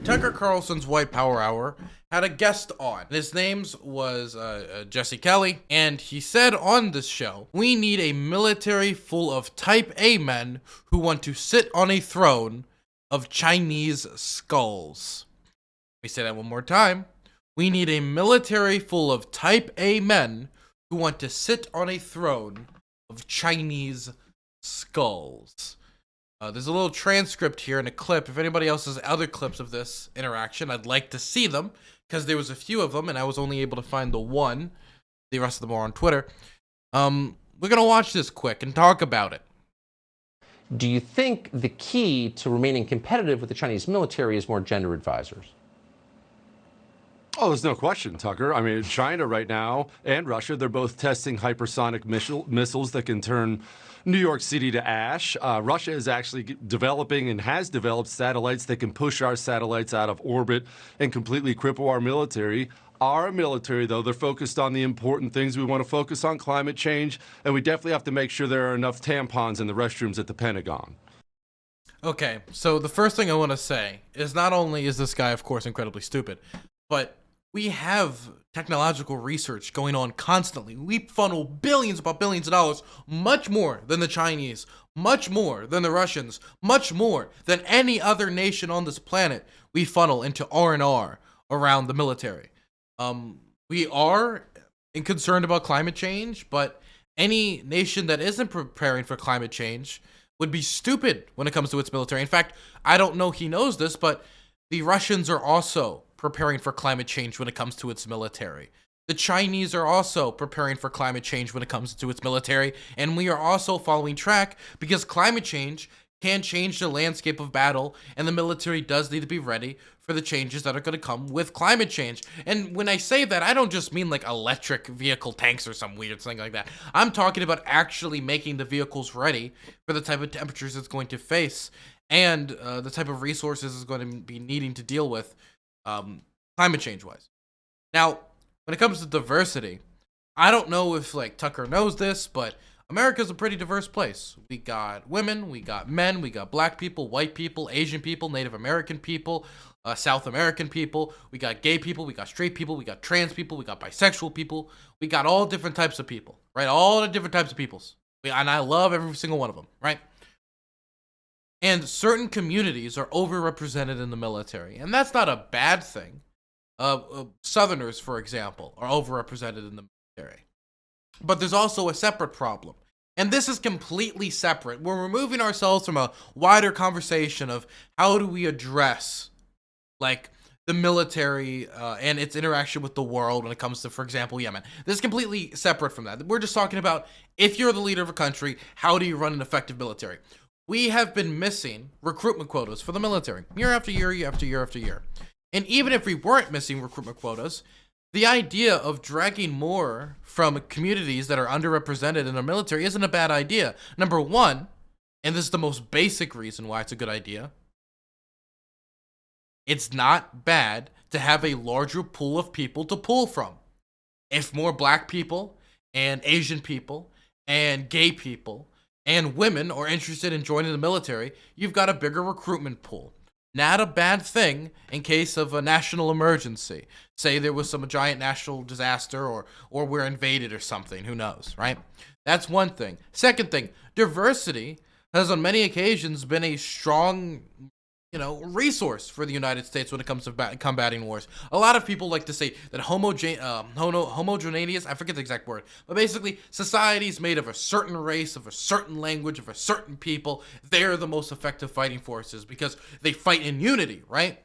Tucker Carlson's White Power Hour had a guest on. His name was Jesse Kelly, and he said on this show, "We need a military full of type A men who want to sit on a throne of Chinese skulls." Let me say that one more time. We need a military full of type A men who want to sit on a throne of Chinese skulls. There's a little transcript here and a clip. If anybody else has other clips of this interaction, I'd like to see them, because there was a few of them and I was only able to find the one. The rest of them are on Twitter. We're gonna watch this quick and talk about it. Do you think the key to remaining competitive with the Chinese military is more gender advisors? Oh, there's no question, Tucker. I mean, China right now and Russia, they're both testing hypersonic missiles that can turn New York City to ash. Russia is actually developing and has developed satellites that can push our satellites out of orbit and completely cripple our military. Our military, though, they're focused on the important things. We want to focus on climate change, and we definitely have to make sure there are enough tampons in the restrooms at the Pentagon. Okay, so the first thing I want to say is not only is this guy, of course, incredibly stupid, but we have technological research going on constantly. We funnel billions upon billions of dollars, much more than the Chinese, much more than the Russians, much more than any other nation on this planet. We funnel into R&R around the military. We are concerned about climate change, but any nation that isn't preparing for climate change would be stupid when it comes to its military. In fact, I don't know he knows this, but the Russians are also preparing for climate change when it comes to its military. The Chinese are also preparing for climate change when it comes to its military, and we are also following track because climate change can change the landscape of battle, and the military does need to be ready for the changes that are going to come with climate change. And when I say that, I don't just mean like electric vehicle tanks or some weird thing like that. I'm talking about actually making the vehicles ready for the type of temperatures it's going to face and the type of resources it's going to be needing to deal with climate change wise. Now, when it comes to diversity, I don't know if like Tucker knows this, but America's a pretty diverse place. We got women, we got men, we got black people, white people, Asian people, Native American people, South American people, we got gay people, we got straight people, we got trans people, we got bisexual people, we got all different types of people, right? All the different types of peoples. And I love every single one of them, right? And certain communities are overrepresented in the military, and that's not a bad thing. Southerners, for example, are overrepresented in the military. But there's also a separate problem, and this is completely separate. We're removing ourselves from a wider conversation of how do we address, like, the military and its interaction with the world when it comes to, for example, Yemen. This is completely separate from that. We're just talking about, if you're the leader of a country, how do you run an effective military? We have been missing recruitment quotas for the military year after year, year after year after year. And even if we weren't missing recruitment quotas, the idea of dragging more from communities that are underrepresented in our military isn't a bad idea. Number one, and this is the most basic reason why it's a good idea, it's not bad to have a larger pool of people to pull from. If more black people and Asian people and gay people and women are interested in joining the military, you've got a bigger recruitment pool. Not a bad thing in case of a national emergency. Say there was some giant national disaster or we're invaded or something, who knows, right? That's one thing. Second thing, diversity has on many occasions been a strong, resource for the United States when it comes to combating wars. A lot of people like to say that homogeneous, I forget the exact word, but basically societies made of a certain race, of a certain language, of a certain people, they're the most effective fighting forces because they fight in unity, right?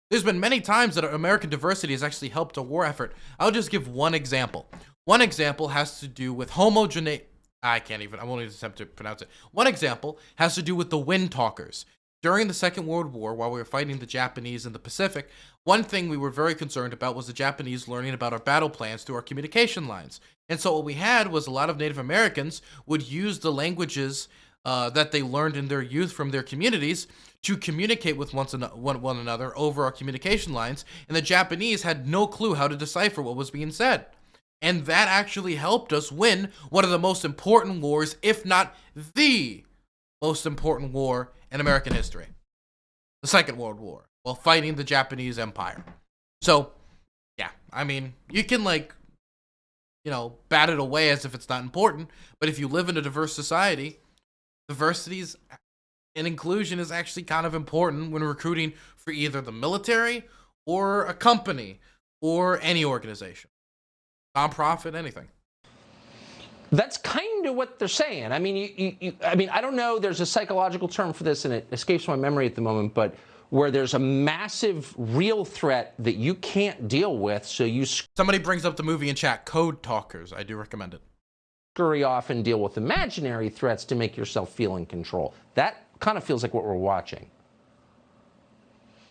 There's been many times that American diversity has actually helped a war effort. I'll just give one example. One example has to do with I won't even attempt to pronounce it. One example has to do with the Wind Talkers. During the Second World War, while we were fighting the Japanese in the Pacific, one thing we were very concerned about was the Japanese learning about our battle plans through our communication lines. And so what we had was a lot of Native Americans would use the languages that they learned in their youth from their communities to communicate with one another over our communication lines, and the Japanese had no clue how to decipher what was being said. And that actually helped us win one of the most important wars, if not the most important war in American history. The Second World War. while fighting the Japanese Empire. So, yeah, I mean, you can bat it away as if it's not important, but if you live in a diverse society, diversity and inclusion is actually kind of important when recruiting for either the military or a company or any organization, nonprofit, anything. That's kind of what they're saying. I mean, I mean, I don't know. There's a psychological term for this, and it escapes my memory at the moment. But where there's a massive, real threat that you can't deal with, so you Somebody brings up the movie in chat, Code Talkers. I do recommend it. scurry off and deal with imaginary threats to make yourself feel in control. That kind of feels like what we're watching.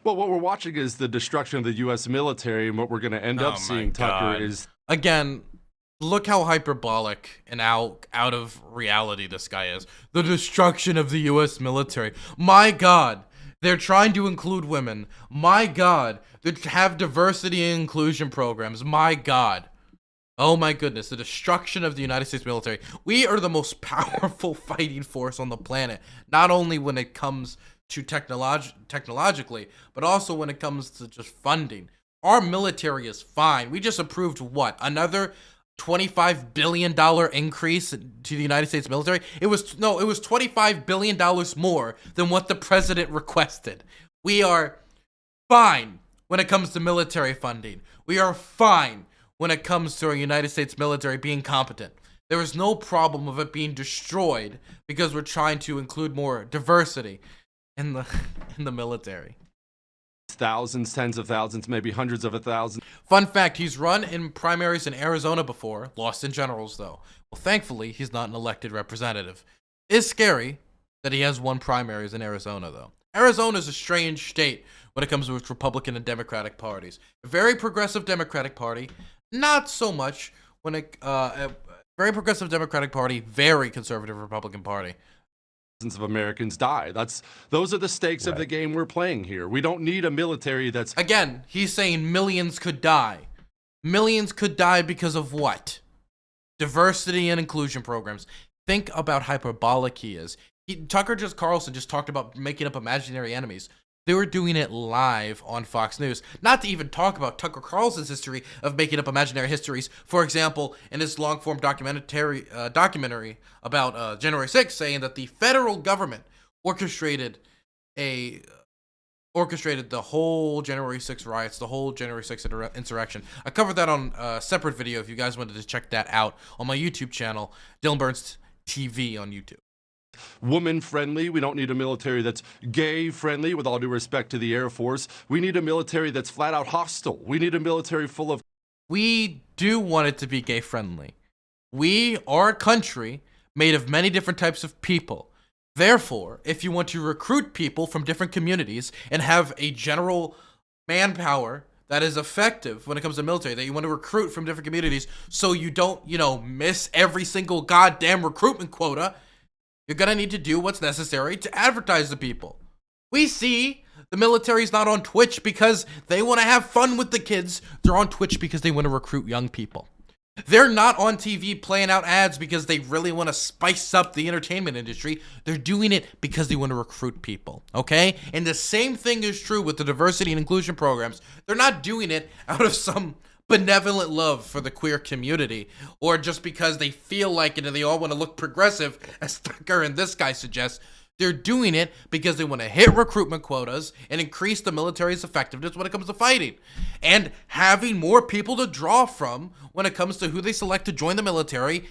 Well, what we're watching is the destruction of the U.S. military, and what we're going to end up seeing, Tucker, is... Again, look how hyperbolic and out of reality this guy is. The destruction of the U.S. military. My God, they're trying to include women. My God, they have diversity and inclusion programs. My God. Oh my goodness, the destruction of the United States military. We are the most powerful fighting force on the planet, not only when it comes to technologically, but also when it comes to just funding. Our military is fine. We just approved what? Another $25 billion increase to the United States military? It was $25 billion more than what the president requested. We are fine when it comes to military funding. We are fine when it comes to our United States military being competent. There is no problem of it being destroyed because we're trying to include more diversity in the military. Thousands, tens of thousands, maybe hundreds of thousands. Fun fact, he's run in primaries in Arizona before, lost in generals though. Well, thankfully, he's not an elected representative. It's scary that he has won primaries in Arizona though. Arizona is a strange state when it comes to its Republican and Democratic parties. A very progressive Democratic Party, not so much when a very progressive Democratic Party, very conservative Republican Party. Of Americans die. Those are the stakes of the game we're playing here. We don't need a military that's... Again, he's saying millions could die. Millions could die because of what? Diversity and inclusion programs. Think about how hyperbolic he is. Carlson just talked about making up imaginary enemies. They were doing it live on Fox News. Not to even talk about Tucker Carlson's history of making up imaginary histories. For example, in his long-form documentary about January 6th, saying that the federal government orchestrated the whole January 6th riots, the whole January 6th insurrection. I covered that on a separate video if you guys wanted to check that out on my YouTube channel, DylanBurnsTV on YouTube. Woman-friendly. We don't need a military that's gay-friendly, with all due respect to the Air Force. We need a military that's flat-out hostile. We need a military full of... We do want it to be gay-friendly. We are a country made of many different types of people. Therefore, if you want to recruit people from different communities and have a general manpower that is effective when it comes to military, that you want to recruit from different communities so you don't, miss every single goddamn recruitment quota, you're going to need to do what's necessary to advertise to people. We see the military's not on Twitch because they want to have fun with the kids. They're on Twitch because they want to recruit young people. They're not on TV playing out ads because they really want to spice up the entertainment industry. They're doing it because they want to recruit people, okay? And the same thing is true with the diversity and inclusion programs. They're not doing it out of some benevolent love for the queer community, or just because they feel like it and they all want to look progressive, as Tucker and this guy suggests. They're doing it because they want to hit recruitment quotas and increase the military's effectiveness when it comes to fighting, and having more people to draw from when it comes to who they select to join the military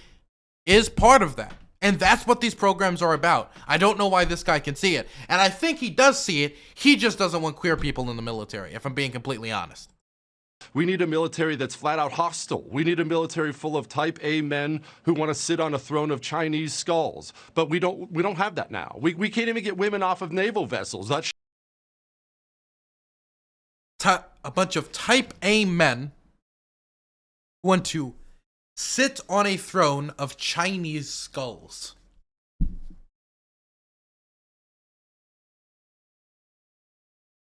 is part of that. And that's what these programs are about. I don't know why this guy can see it, and I think he does see it. He just doesn't want queer people in the military, if I'm being completely honest. We need a military that's flat out hostile. We need a military full of type A men who want to sit on a throne of Chinese skulls. But we don't have that now. We can't even get women off of naval vessels. That's a bunch of type A men who want to sit on a throne of Chinese skulls.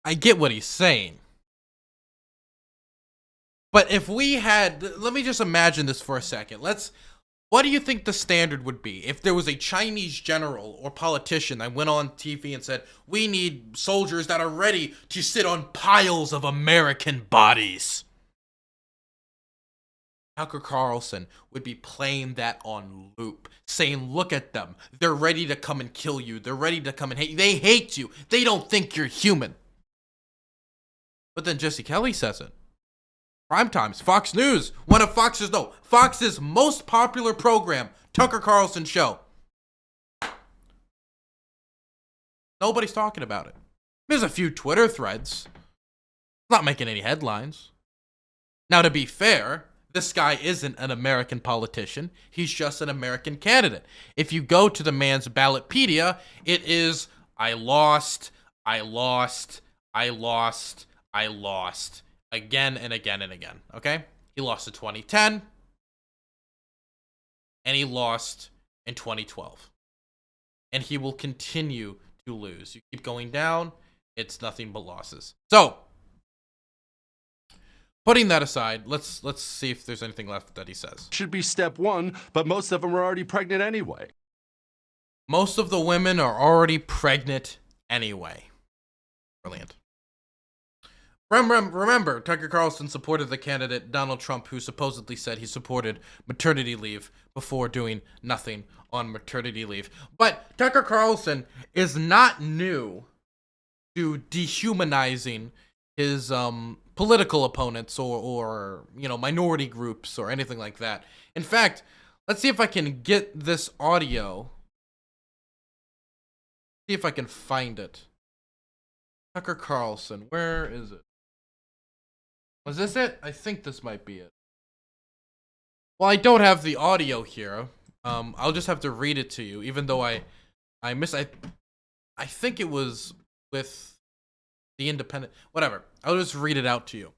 I get what he's saying. But if we had, let me just imagine this for a second. Let's What do you think the standard would be if there was a Chinese general or politician that went on TV and said, we need soldiers that are ready to sit on piles of American bodies? Tucker Carlson would be playing that on loop, saying, look at them. They're ready to come and kill you. They're ready to come and hate you. They hate you. They don't think you're human. But then Jesse Kelly says it. Prime Times, Fox News, one of Fox's most popular program, Tucker Carlson Show. Nobody's talking about it. There's a few Twitter threads. Not making any headlines. Now, to be fair, this guy isn't an American politician. He's just an American candidate. If you go to the man's Ballotpedia, it is, I lost, I lost, I lost, I lost. Again and again and again, okay? He lost in 2010, and he lost in 2012. And he will continue to lose. You keep going down, it's nothing but losses. So, putting that aside, let's see if there's anything left that he says. Should be step one, but most of them are already pregnant anyway. Most of the women are already pregnant anyway. Brilliant. Remember, Tucker Carlson supported the candidate Donald Trump, who supposedly said he supported maternity leave before doing nothing on maternity leave. But Tucker Carlson is not new to dehumanizing his political opponents or minority groups or anything like that. In fact, let's see if I can get this audio. See if I can find it. Tucker Carlson, where is it? Was this it? I think this might be it. Well, I don't have the audio here. I'll just have to read it to you, even though I think it was with the Independent. Whatever. I'll just read it out to you.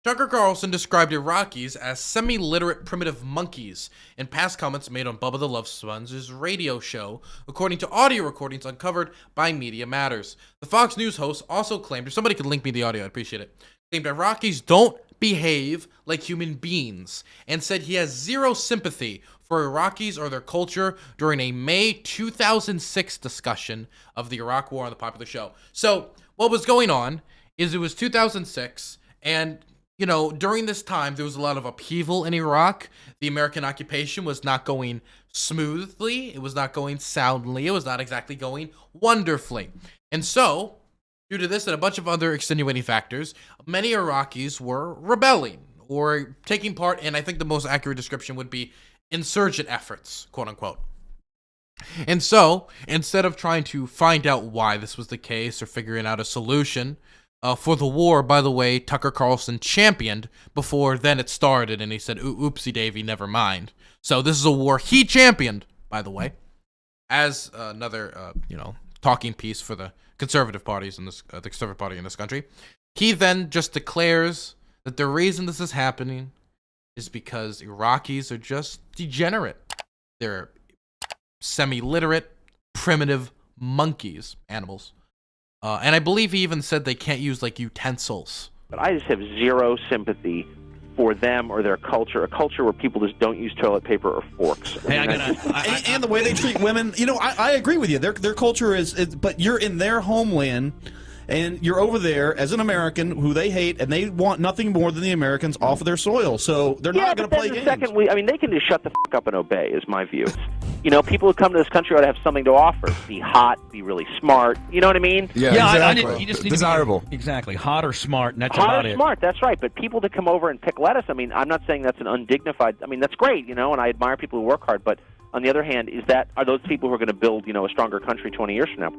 Tucker Carlson described Iraqis as semi-literate primitive monkeys in past comments made on Bubba the Love Sponge's radio show, according to audio recordings uncovered by Media Matters. The Fox News host also claimed, if somebody could link me the audio, I'd appreciate it, claimed Iraqis don't behave like human beings, and said he has zero sympathy for Iraqis or their culture during a May 2006 discussion of the Iraq War on the popular show. So, what was going on is it was 2006, and during this time, there was a lot of upheaval in Iraq. The American occupation was not going smoothly. It was not going soundly. It was not exactly going wonderfully. And so, due to this and a bunch of other extenuating factors, many Iraqis were rebelling or taking part in, I think the most accurate description would be, insurgent efforts, quote unquote. And so, instead of trying to find out why this was the case or figuring out a solution, for the war, by the way, Tucker Carlson championed before then it started, and he said, oopsie davy, never mind. So this is a war he championed, by the way, as another, talking piece for the conservative parties in this, the conservative party in this country. He then just declares that the reason this is happening is because Iraqis are just degenerate. They're semi-literate, primitive monkeys, animals. And I believe he even said they can't use, utensils. But I just have zero sympathy for them or their culture, a culture where people just don't use toilet paper or forks. And the way they treat women, I agree with you. Their culture is, but you're in their homeland, and you're over there as an American who they hate, and they want nothing more than the Americans off of their soil. So they're not going to play games. They can just shut the f*** up and obey, is my view. People who come to this country ought to have something to offer. Be hot, be really smart. You know what I mean? Yeah, exactly. You just need desirable. Exactly. Hot or smart, and that's hot about or it. Smart, that's right. But people to come over and pick lettuce, I'm not saying that's an undignified, that's great, and I admire people who work hard. But on the other hand, are those people who are going to build, a stronger country 20 years from now?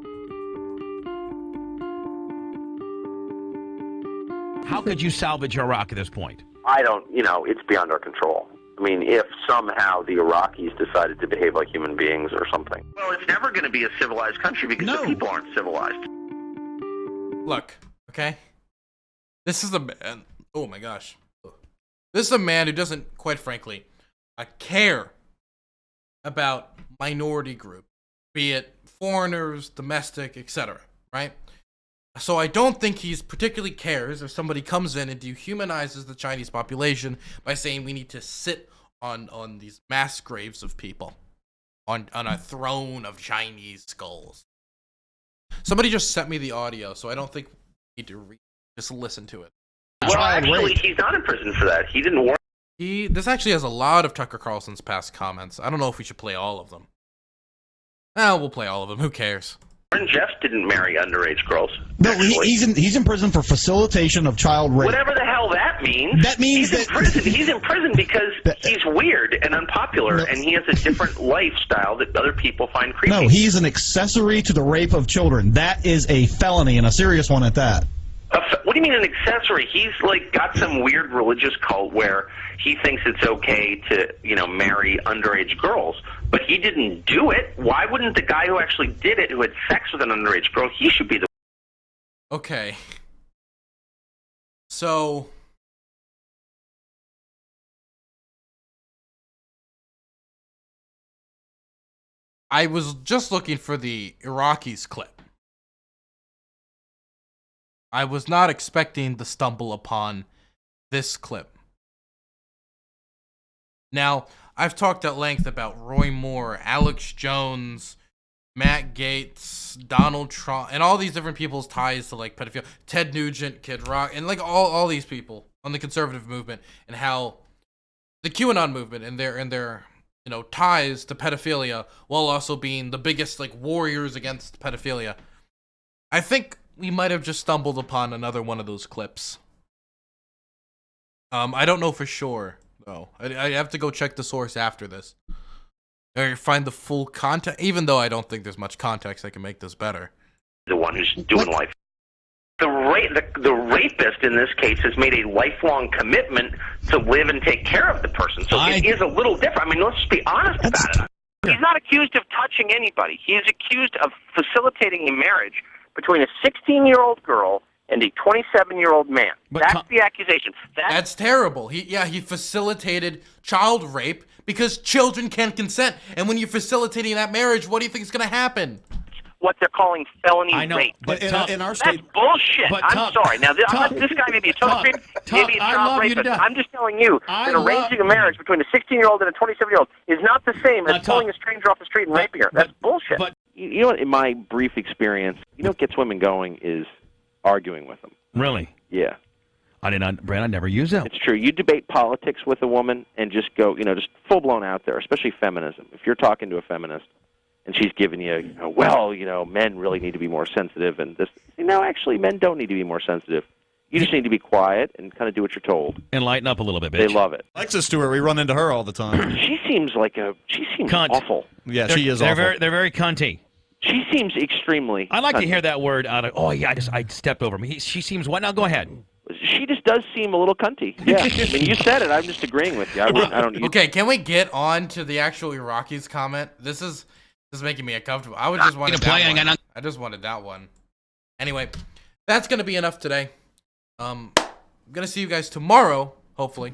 How could you salvage Iraq at this point? I don't, it's beyond our control. If somehow the Iraqis decided to behave like human beings or something. Well, it's never going to be a civilized country because the people aren't civilized. Look, okay? This is a man. Oh my gosh. This is a man who doesn't, quite frankly, care about minority groups, be it foreigners, domestic, etc., right? So I don't think he's particularly cares if somebody comes in and dehumanizes the Chinese population by saying we need to sit on these mass graves of people, on a throne of Chinese skulls. Somebody just sent me the audio, so I don't think we need to just listen to it. Well, actually, he's not in prison for that. He didn't warn. This actually has a lot of Tucker Carlson's past comments. I don't know if we should play all of them. We'll play all of them. Who cares? Jeff didn't marry underage girls. No, he's in prison for facilitation of child rape. Whatever the hell that means. That means he's in prison because he's weird and unpopular, and he has a different lifestyle that other people find creepy. No, he's an accessory to the rape of children. That is a felony, and a serious one at that. What do you mean an accessory? He's like got some weird religious cult where he thinks it's okay to, marry underage girls, but he didn't do it. Why wouldn't the guy who actually did it, who had sex with an underage girl, he should be the... Okay. So... I was just looking for the Iraqis clip. I was not expecting to stumble upon this clip. Now, I've talked at length about Roy Moore, Alex Jones, Matt Gaetz, Donald Trump, and all these different people's ties to like pedophilia, Ted Nugent, Kid Rock, and like all these people on the conservative movement, and how the QAnon movement and their ties to pedophilia, while also being the biggest like warriors against pedophilia. I think we might have just stumbled upon another one of those clips. I don't know for sure, though. I have to go check the source after this. Or find the full context, even though I don't think there's much context that can make this better. The one who's doing life. The rapist in this case has made a lifelong commitment to live and take care of the person. So it is a little different. I mean, let's just be honest about it. He's not accused of touching anybody. He is accused of facilitating a marriage between a 16-year-old girl and a 27-year-old man. That's the accusation. That's terrible. He facilitated child rape because children can't consent. And when you're facilitating that marriage, what do you think is going to happen? What they're calling felony rape. But in our state, that's bullshit. I'm sorry. Now, this guy may be a total maybe a child rapist. I'm just telling you that arranging a marriage between a 16-year-old and a 27-year-old is not the same as pulling a stranger off the street and raping her. That's bullshit. You know what, in my brief experience, what gets women going is arguing with them. Really? Yeah. Brand, I never use that. It's true. You debate politics with a woman and just go, just full-blown out there, especially feminism. If you're talking to a feminist and she's giving you, men really need to be more sensitive and this, actually men don't need to be more sensitive. You just need to be quiet and kind of do what you're told. And lighten up a little bit, bitch. They love it. Alexa Stewart, we run into her all the time. She seems Cunt. awful. Yeah, she is awful. They're very cunty. She seems extremely I like cunty. to hear that word out of. Oh yeah, I stepped over me. She seems what? Now go ahead. She just does seem a little cunty. Yeah, I mean, you said it. I'm just agreeing with you. I don't. Okay, can we get on to the actual Iraqis comment? This is making me uncomfortable. I just wanted that one. I just wanted that one. Anyway, that's gonna be enough today. I'm gonna see you guys tomorrow, hopefully.